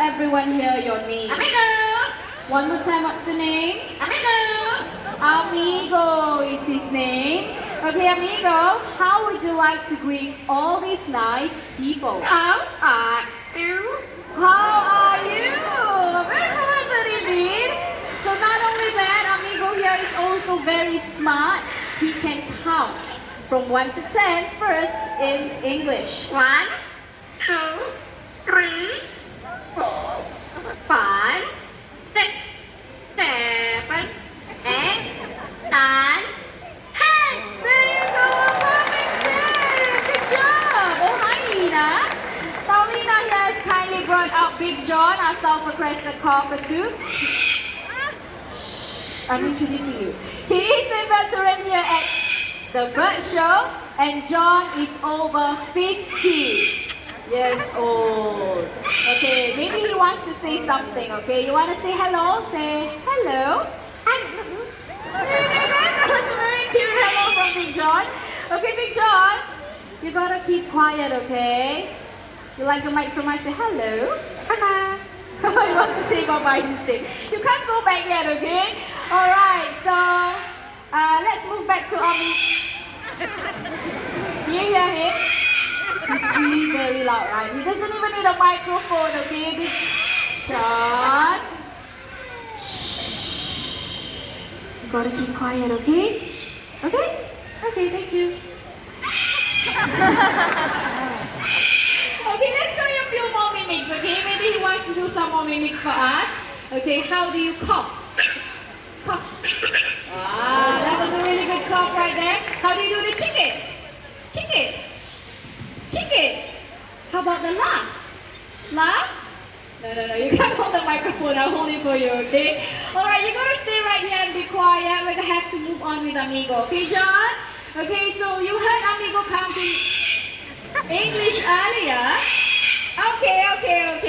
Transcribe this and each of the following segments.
everyone hear your name. Amigo! One more time, what's your name? Amigo! Amigo is his name. Okay, Amigo, how would you like to greet all these nice people? How are you? How are you? Very clever indeed. So not only that, Amigo here is also very smart. He can count from 1 to 10 first in English. 1, 2, 3, 4, 5, 6, 7, 8, 9, 10. There you go, a perfect 10. Good job. Oh, hi, Lina. Now, Lina here has kindly brought out Big John, our self-requested cockatoo. I'm introducing you. He is a veteran here at the bird show, and John is over 50 years old. Okay, maybe he wants to say something, okay? You want to say hello? Say hello. That's a very cute hello from Big John. Okay, Big John, you gotta keep quiet, okay? You like the mic so much, say hello. Hello. He wants to say bye-bye instead. You can't go back yet, okay? Alright, so let's move back to Ami. You hear him? He's really very loud, right? He doesn't even need a microphone, okay? Big John. You gotta keep quiet, okay? Okay? Okay, thank you. Okay, let's try a few more mimics, okay? Maybe he wants to do some more mimics for us. Okay, how do you cough? Cough. Ah, that was a really good cough right there. How do you do the chicken? Chicken. Chicken. How about the laugh? Laugh? No, you can't hold the microphone. I'll hold it for you, okay? Alright, you're gonna stay right here and be quiet. We're gonna have to move on with Amigo. Okay, John? Okay, so you heard Amigo counting English earlier. Okay.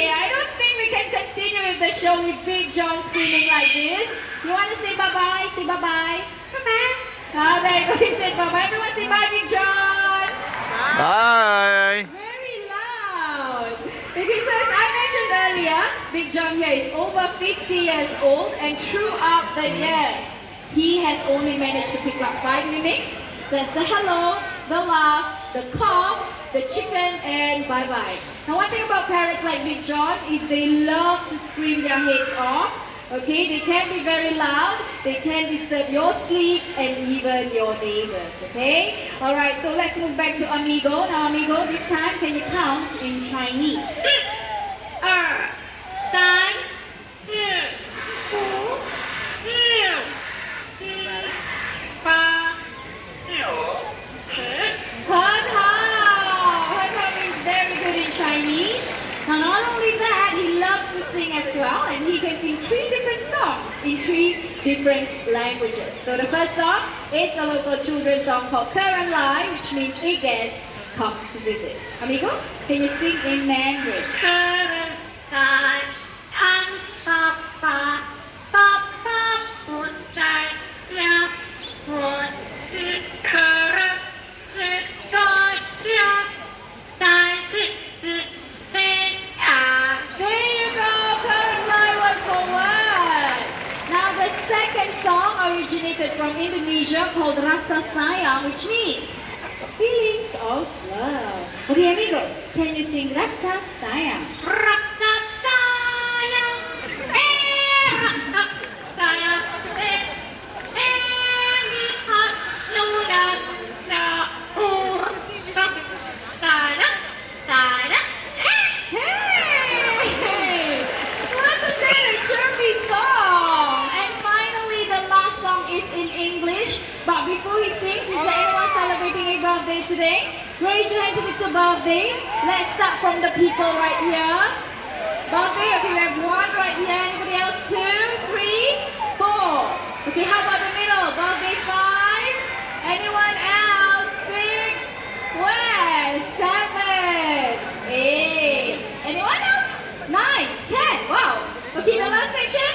I don't think we can continue with the show with Big John screaming like this. You want to say bye-bye? Say bye-bye. Bye-bye. Ah, there you go. He said bye-bye. Everyone say bye, Big John. Bye. Very loud. Okay, so as I mentioned earlier, Big John here is over 50 years old, and throughout the years, he has only managed to pick up 5 mimics. That's the hello, the laugh, the cough, the chicken, and bye-bye. Now, one thing about parrots like Big John is they love to scream their heads off. Okay, they can be very loud, they can disturb your sleep and even your neighbors, okay? Alright, so let's move back to Amigo. Now, Amigo, this time, can you count in Chinese? 2, 3, 4, 5, 6, Hao is very good in Chinese. And not only that, he loves to sing as well, and he can sing 3 different songs in 3 different languages. So the first song is a local children's song called Karen Lai, which means a guest comes to visit. Amigo, can you sing in Mandarin? 1, 2, 3, 4, 5, 6, 7, 8, 9, 10. There you go, Karen Lai word for word. Now the second song originated from Indonesia called Rasa Sayang, which means feelings of love. Okay, Amigo, can you sing Rasa Sayang? Rasa sayang, rasa sayang, lihat ludah Hey! Wasn't that a chirpy song? And finally, the last song is in English. But before he sings, is there anyone celebrating a birthday today? Raise your hands if it's a birthday. Let's start from the people right here. Birthday, okay, we have 1 right here. Anybody else? 2, 3, 4. Okay, how about the middle? Birthday 5. Anyone else? 6. Where? 7. 8. Anyone else? 9, 10. Wow. Okay, the last section.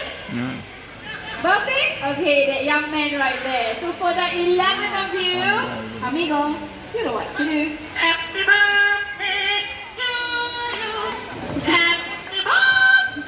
Birthday? Okay, that young man right there. So for the 11 of you, Amigo, you know what to do. Happy birthday to you. Happy birthday.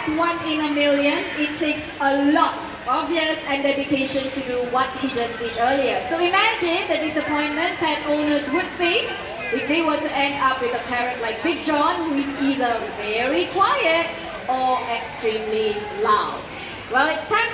as one in a million, it takes a lot of years and dedication to do what he just did earlier. So imagine the disappointment pet owners would face if they were to end up with a parrot like Big John, who is either very quiet or extremely loud. Well, it's time